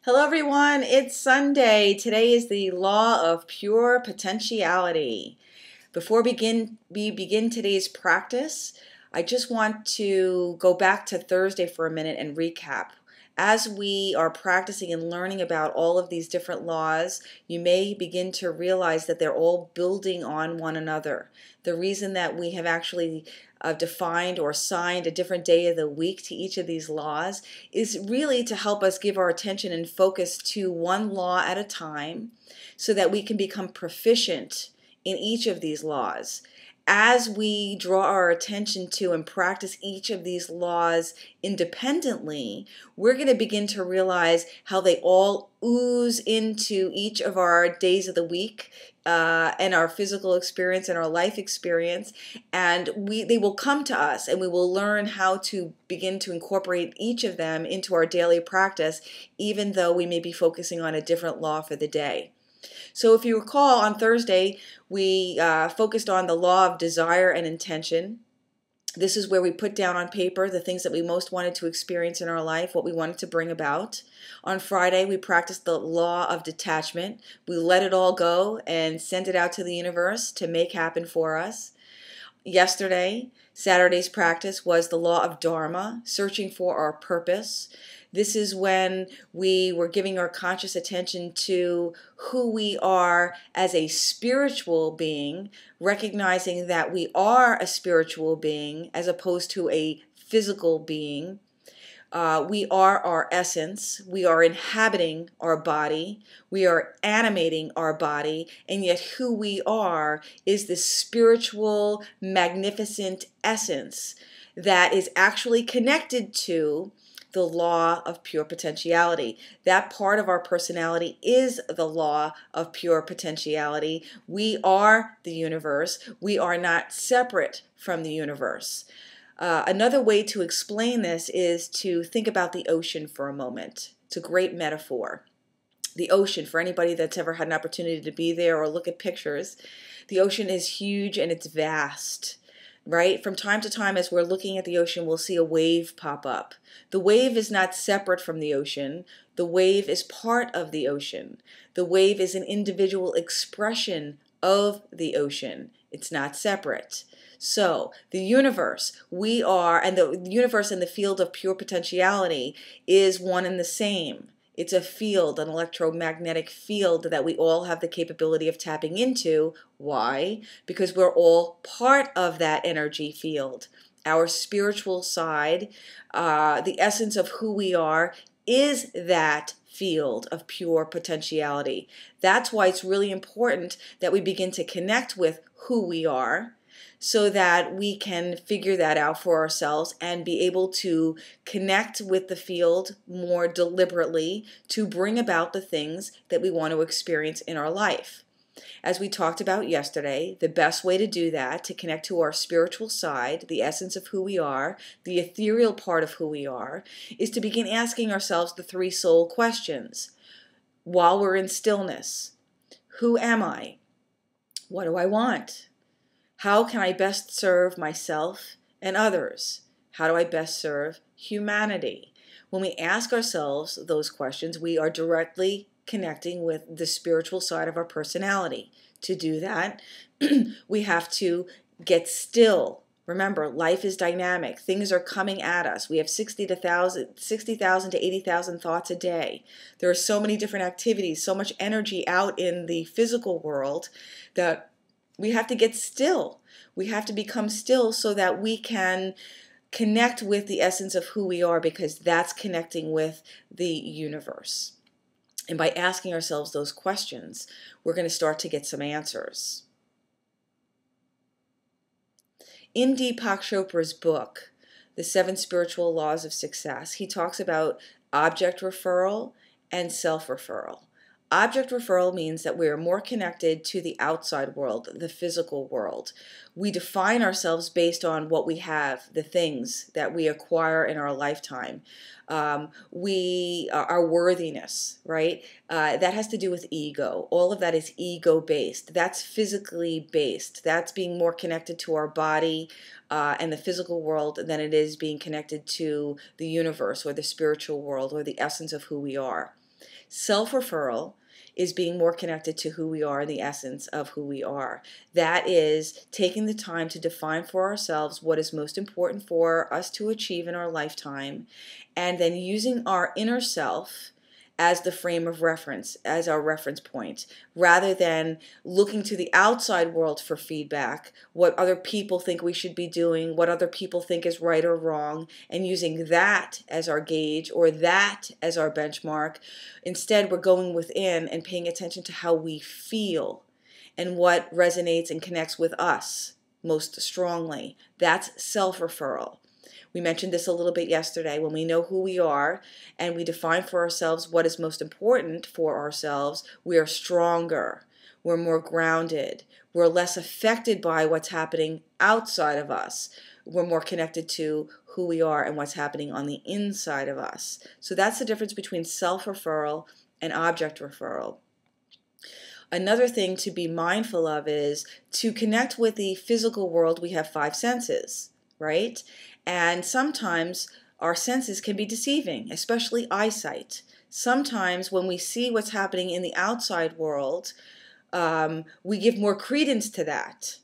Hello everyone, it's Sunday. Today is the law of pure potentiality. Before we begin today's practice, I just want to go back to Thursday for a minute and recap. As we are practicing and learning about all of these different laws, you may begin to realize that they're all building on one another. The reason that we have actually defined or assigned a different day of the week to each of these laws is really to help us give our attention and focus to one law at a time so that we can become proficient in each of these laws. As we draw our attention to and practice each of these laws independently, we're going to begin to realize how they all ooze into each of our days of the week and our physical experience and our life experience, and they will come to us and we will learn how to begin to incorporate each of them into our daily practice, even though we may be focusing on a different law for the day. So if you recall, on Thursday, we focused on the law of desire and intention. This is where we put down on paper the things that we most wanted to experience in our life, what we wanted to bring about. On Friday, we practiced the law of detachment. We let it all go and sent it out to the universe to make happen for us. Yesterday, Saturday's practice was the law of Dharma, searching for our purpose. This is when we were giving our conscious attention to who we are as a spiritual being, recognizing that we are a spiritual being as opposed to a physical being. We are our essence. We are inhabiting our body. We are animating our body. And yet who we are is this spiritual, magnificent essence that is actually connected to the law of pure potentiality. That part of our personality is the law of pure potentiality. We are the universe. We are not separate from the universe. Another way to explain this is to think about the ocean for a moment. It's a great metaphor. The ocean, for anybody that's ever had an opportunity to be there or look at pictures, the ocean is huge and it's vast. Right? From time to time, as we're looking at the ocean, we'll see a wave pop up. The wave is not separate from the ocean. The wave is part of the ocean. The wave is an individual expression of the ocean. It's not separate. So the universe, and the universe in the field of pure potentiality is one and the same. It's a field, an electromagnetic field that we all have the capability of tapping into. Why? Because we're all part of that energy field. Our spiritual side, the essence of who we are, is that field of pure potentiality. That's why it's really important that we begin to connect with who we are, so that we can figure that out for ourselves and be able to connect with the field more deliberately to bring about the things that we want to experience in our life. As we talked about yesterday, the best way to do that, to connect to our spiritual side, the essence of who we are, the ethereal part of who we are, is to begin asking ourselves the three soul questions while we're in stillness. Who am I? What do I want? How can I best serve myself and others? How do I best serve humanity? When we ask ourselves those questions, we are directly connecting with the spiritual side of our personality. To do that, we have to get still. Remember, life is dynamic. Things are coming at us. We have 60,000 to 80,000 thoughts a day. There are so many different activities, so much energy out in the physical world that we have to get still. We have to become still so that we can connect with the essence of who we are, because that's connecting with the universe. And by asking ourselves those questions, we're going to start to get some answers. In Deepak Chopra's book, The 7 Spiritual Laws of Success, he talks about object referral and self-referral. Object referral means that we are more connected to the outside world, the physical world. We define ourselves based on what we have, the things that we acquire in our lifetime. Our worthiness, right? That has to do with ego. All of that is ego-based. That's physically based. That's being more connected to our body and the physical world than it is being connected to the universe or the spiritual world or the essence of who we are. Self-referral is being more connected to who we are, the essence of who we are. That is taking the time to define for ourselves what is most important for us to achieve in our lifetime, and then using our inner self as the frame of reference, as our reference point, rather than looking to the outside world for feedback, what other people think we should be doing, what other people think is right or wrong, and using that as our gauge or that as our benchmark. Instead, we're going within and paying attention to how we feel and what resonates and connects with us most strongly. That's self-referral. We mentioned this a little bit yesterday. When we know who we are and we define for ourselves what is most important for ourselves, we are stronger. We're more grounded. We're less affected by what's happening outside of us. We're more connected to who we are and what's happening on the inside of us. So that's the difference between self-referral and object referral. Another thing to be mindful of is to connect with the physical world. We have 5 senses, right? And sometimes our senses can be deceiving, especially eyesight. Sometimes when we see what's happening in the outside world, we give more credence to that.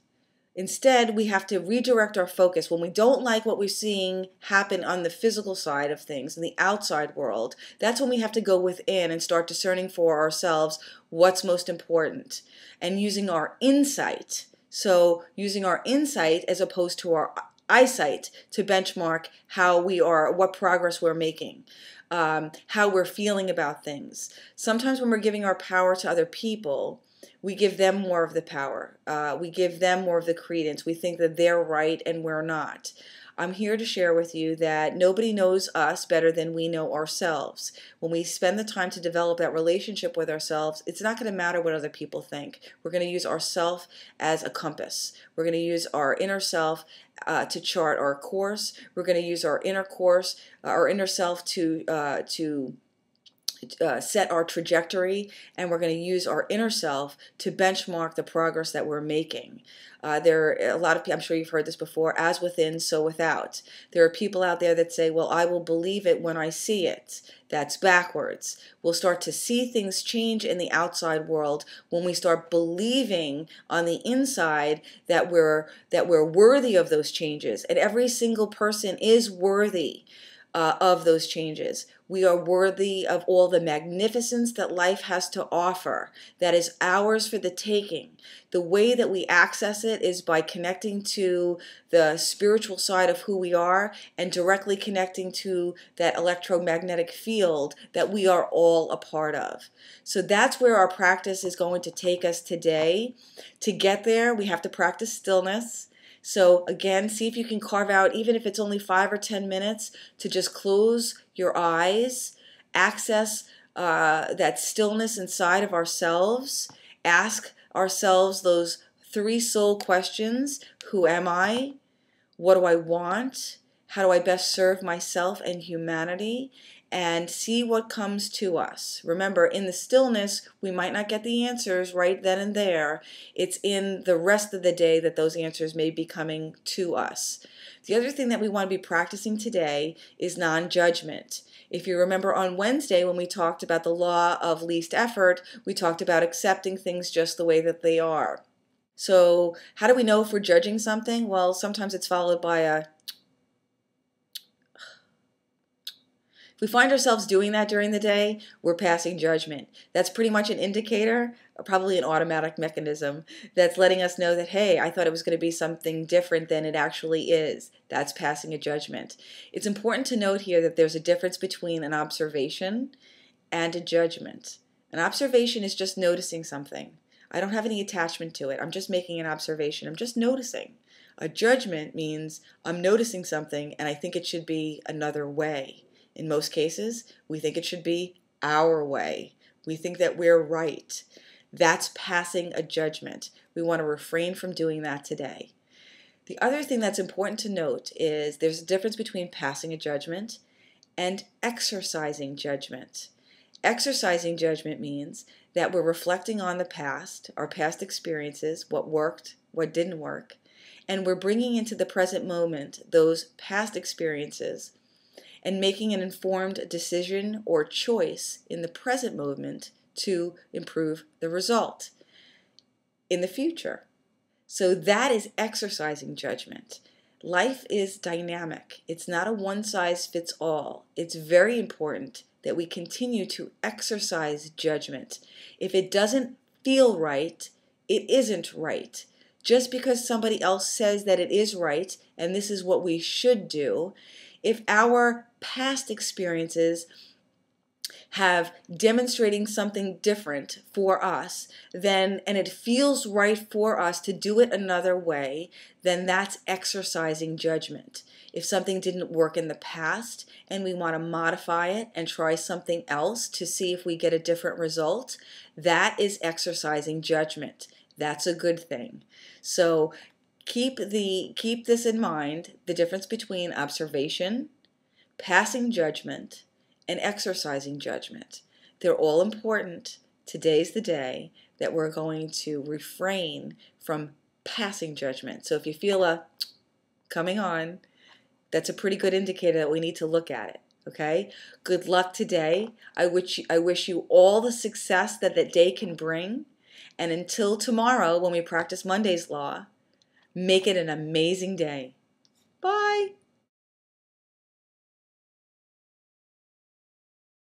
Instead, we have to redirect our focus. When we don't like what we're seeing happen on the physical side of things, in the outside world, that's when we have to go within and start discerning for ourselves what's most important and using our insight. So using our insight as opposed to our eyesight to benchmark how we are, what progress we're making, how we're feeling about things. Sometimes when we're giving our power to other people, we give them more of the power. We give them more of the credence. We think that they're right and we're not. I'm here to share with you that nobody knows us better than we know ourselves. When we spend the time to develop that relationship with ourselves, it's not going to matter what other people think. We're going to use ourself as a compass. We're going to use our inner self to chart our course. We're going to use our inner self to set our trajectory, and we're going to use our inner self to benchmark the progress that we're making. There are a lot of people, I'm sure you've heard this before, as within, so without. There are people out there that say, well, I will believe it when I see it. That's backwards. We'll start to see things change in the outside world when we start believing on the inside that we're worthy of those changes. And every single person is worthy of those changes. We are worthy of all the magnificence that life has to offer, that is ours for the taking. The way that we access it is by connecting to the spiritual side of who we are and directly connecting to that electromagnetic field that we are all a part of. So that's where our practice is going to take us today. To get there, we have to practice stillness. So again, see if you can carve out, even if it's only 5 or 10 minutes, to just close your eyes, access that stillness inside of ourselves, ask ourselves those 3 soul questions. Who am I? What do I want? How do I best serve myself and humanity? And see what comes to us. Remember, in the stillness, we might not get the answers right then and there. It's in the rest of the day that those answers may be coming to us. The other thing that we want to be practicing today is non-judgment. If you remember on Wednesday when we talked about the law of least effort, we talked about accepting things just the way that they are. So how do we know if we're judging something? Well, sometimes it's followed by a If we find ourselves doing that during the day, we're passing judgment. That's pretty much an indicator, or probably an automatic mechanism, that's letting us know that, hey, I thought it was going to be something different than it actually is. That's passing a judgment. It's important to note here that there's a difference between an observation and a judgment. An observation is just noticing something. I don't have any attachment to it. I'm just making an observation. I'm just noticing. A judgment means I'm noticing something and I think it should be another way. In most cases, we think it should be our way. We think that we're right. That's passing a judgment. We want to refrain from doing that today. The other thing that's important to note is there's a difference between passing a judgment and exercising judgment. Exercising judgment means that we're reflecting on the past, our past experiences, what worked, what didn't work, and we're bringing into the present moment those past experiences and making an informed decision or choice in the present moment to improve the result in the future. So that is exercising judgment. Life is dynamic. It's not a one-size-fits-all. It's very important that we continue to exercise judgment. If it doesn't feel right, it isn't right. Just because somebody else says that it is right and this is what we should do, if our past experiences have demonstrating something different for us, then, and it feels right for us to do it another way, then that's exercising judgment. If something didn't work in the past and we want to modify it and try something else to see if we get a different result, that is exercising judgment. That's a good thing. So keep this in mind, the difference between observation, passing judgment, and exercising judgment. They're all important. Today's the day that we're going to refrain from passing judgment. So if you feel a coming on, that's a pretty good indicator that we need to look at it. Okay? Good luck today. I wish you all the success that that day can bring. And until tomorrow, when we practice Monday's law, make it an amazing day. Bye.